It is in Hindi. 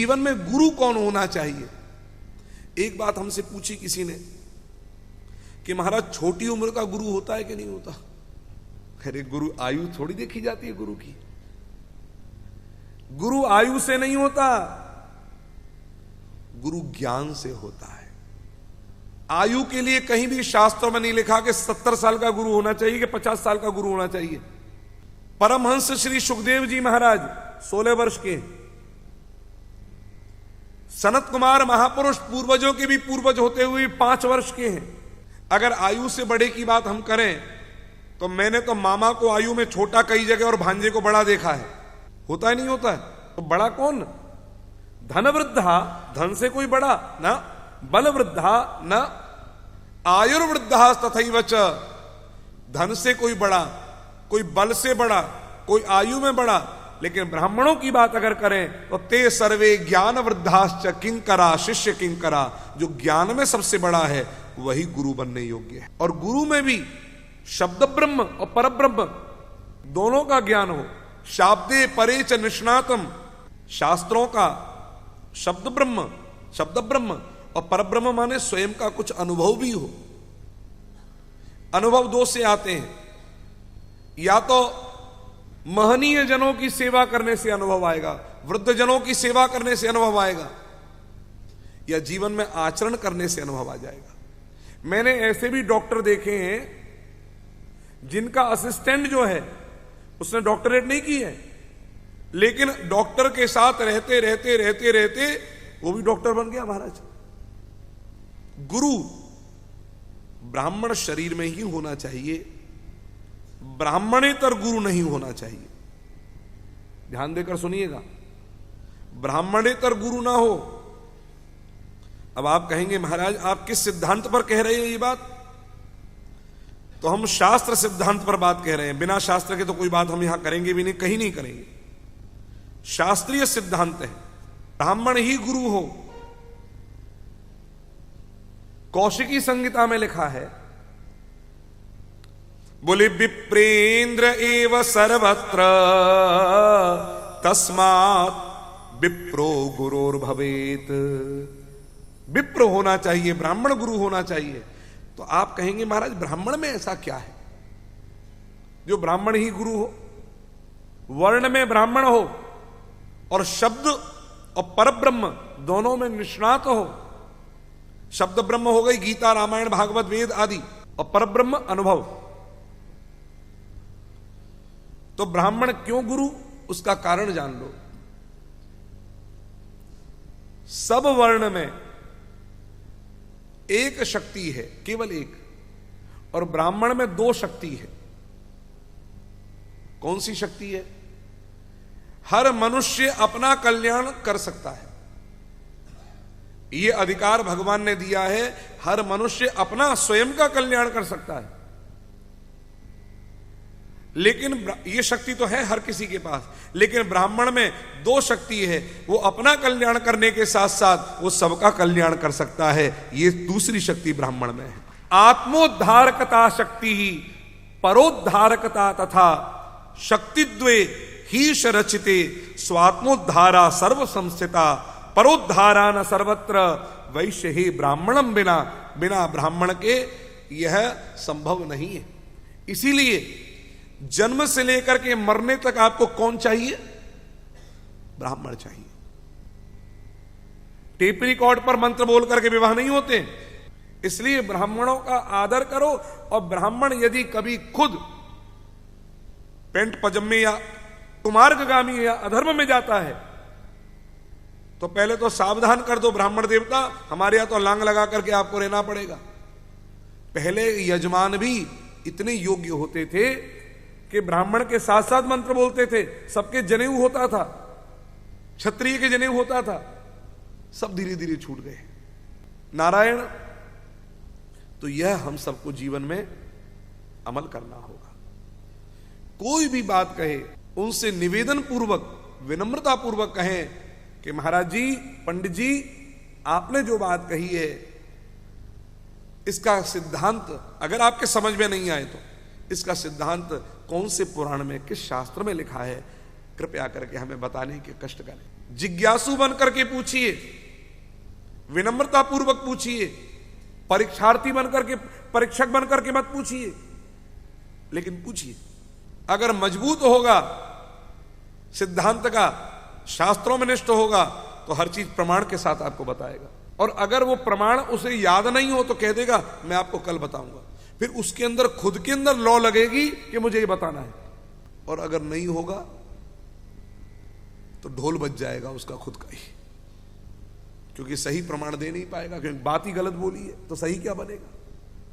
जीवन में गुरु कौन होना चाहिए। एक बात हमसे पूछी किसी ने कि महाराज छोटी उम्र का गुरु होता है कि नहीं होता। अरे गुरु आयु थोड़ी देखी जाती है गुरु की। गुरु आयु से नहीं होता, गुरु ज्ञान से होता है। आयु के लिए कहीं भी शास्त्रों में नहीं लिखा कि 70 साल का गुरु होना चाहिए कि 50 साल का गुरु होना चाहिए। परमहंस श्री सुखदेव जी महाराज 16 वर्ष के, सनत कुमार महापुरुष पूर्वजों के भी पूर्वज होते हुए 5 वर्ष के हैं। अगर आयु से बड़े की बात हम करें तो मैंने तो मामा को आयु में छोटा कई जगह और भांजे को बड़ा देखा है। होता है नहीं होता है? तो बड़ा कौन? धन वृद्धा, धन से कोई बड़ा ना, बल वृद्धा न आयुर्वृद्धा तथैव च, धन से कोई बड़ा, कोई बल से बड़ा, कोई आयु में बड़ा। लेकिन ब्राह्मणों की बात अगर करें तो ते सर्वे ज्ञान वृद्धाश्च किंकरा शिष्य किंकरा, जो ज्ञान में सबसे बड़ा है वही गुरु बनने योग्य है। और गुरु में भी शब्द ब्रह्म और पर ब्रह्म दोनों का ज्ञान हो। शाब्दे परे च निष्णातम, शास्त्रों का शब्द ब्रह्म और परब्रह्म माने स्वयं का कुछ अनुभव भी हो। अनुभव 2 से आते हैं, या तो महनीय जनों की सेवा करने से अनुभव आएगा, वृद्ध जनों की सेवा करने से अनुभव आएगा, या जीवन में आचरण करने से अनुभव आ जाएगा। मैंने ऐसे भी डॉक्टर देखे हैं जिनका असिस्टेंट जो है उसने डॉक्टरेट नहीं की है, लेकिन डॉक्टर के साथ रहते रहते रहते रहते वो भी डॉक्टर बन गया महाराज। गुरु ब्राह्मण शरीर में ही होना चाहिए, ब्राह्मणेतर गुरु नहीं होना चाहिए। ध्यान देकर सुनिएगा, ब्राह्मणेतर गुरु ना हो। अब आप कहेंगे महाराज आप किस सिद्धांत पर कह रहे हैं ये बात? तो हम शास्त्र सिद्धांत पर बात कह रहे हैं। बिना शास्त्र के तो कोई बात हम यहां करेंगे भी नहीं, कहीं नहीं करेंगे। शास्त्रीय सिद्धांत है ब्राह्मण ही गुरु हो। कौशिकी संहिता में लिखा है, बोले विप्रेंद्र एव सर्वत्र तस्मात् विप्रो गुरोर भवेत। विप्र होना चाहिए, ब्राह्मण गुरु होना चाहिए। तो आप कहेंगे महाराज ब्राह्मण में ऐसा क्या है जो ब्राह्मण ही गुरु हो, वर्ण में ब्राह्मण हो और शब्द और परब्रह्म दोनों में निष्णात हो। शब्द ब्रह्म हो गई गीता रामायण भागवत वेद आदि, और परब्रह्म अनुभव। तो ब्राह्मण क्यों गुरु, उसका कारण जान लो। सब वर्ण में एक शक्ति है, केवल एक, और ब्राह्मण में 2 शक्ति है। कौन सी शक्ति है? हर मनुष्य अपना कल्याण कर सकता है, यह अधिकार भगवान ने दिया है। हर मनुष्य अपना स्वयं का कल्याण कर सकता है, लेकिन यह शक्ति तो है हर किसी के पास। लेकिन ब्राह्मण में 2 शक्ति है, वो अपना कल्याण करने के साथ साथ वो सबका कल्याण कर सकता है। ये दूसरी शक्ति ब्राह्मण में है। आत्मोद्धारकता शक्ति ही परोद्धारकता तथा शक्तिद्वे हीश रचिते स्वात्मोद्धारा सर्व संस्थिता परोद्धारा न सर्वत्र वैश्य ही ब्राह्मणम बिना, बिना ब्राह्मण के यह संभव नहीं है। इसीलिए जन्म से लेकर के मरने तक आपको कौन चाहिए? ब्राह्मण चाहिए। टेप रिकॉर्ड पर मंत्र बोल करके विवाह नहीं होते। इसलिए ब्राह्मणों का आदर करो। और ब्राह्मण यदि कभी खुद पेंट पजम्मे या कुमार्गामी या अधर्म में जाता है तो पहले तो सावधान कर दो ब्राह्मण देवता, हमारे यहां तो लांग लगा करके आपको रहना पड़ेगा। पहले यजमान भी इतने योग्य होते थे कि ब्राह्मण के साथ साथ मंत्र बोलते थे। सबके जनेऊ होता था, क्षत्रिय के जनेऊ होता था, सब धीरे धीरे छूट गए। नारायण। तो यह हम सबको जीवन में अमल करना होगा। कोई भी बात कहे उनसे निवेदन पूर्वक, विनम्रता पूर्वक कहें कि महाराज जी, पंडित जी, आपने जो बात कही है इसका सिद्धांत अगर आपके समझ में नहीं आए तो इसका सिद्धांत कौन से पुराण में, किस शास्त्र में लिखा है, कृपया करके हमें बताने के कष्ट करें। जिज्ञासु बन करके पूछिए, विनम्रता पूर्वक पूछिए, परीक्षार्थी बन करके, परीक्षक बन करके मत पूछिए, लेकिन पूछिए। अगर मजबूत होगा सिद्धांत का, शास्त्रों में निष्ठ होगा, तो हर चीज प्रमाण के साथ आपको बताएगा। और अगर वो प्रमाण उसे याद नहीं हो तो कह देगा मैं आपको कल बताऊंगा। फिर उसके अंदर खुद के अंदर लौ लगेगी कि मुझे ये बताना है। और अगर नहीं होगा तो ढोल बज जाएगा उसका खुद का ही, क्योंकि सही प्रमाण दे नहीं पाएगा, क्योंकि बात ही गलत बोली है तो सही क्या बनेगा।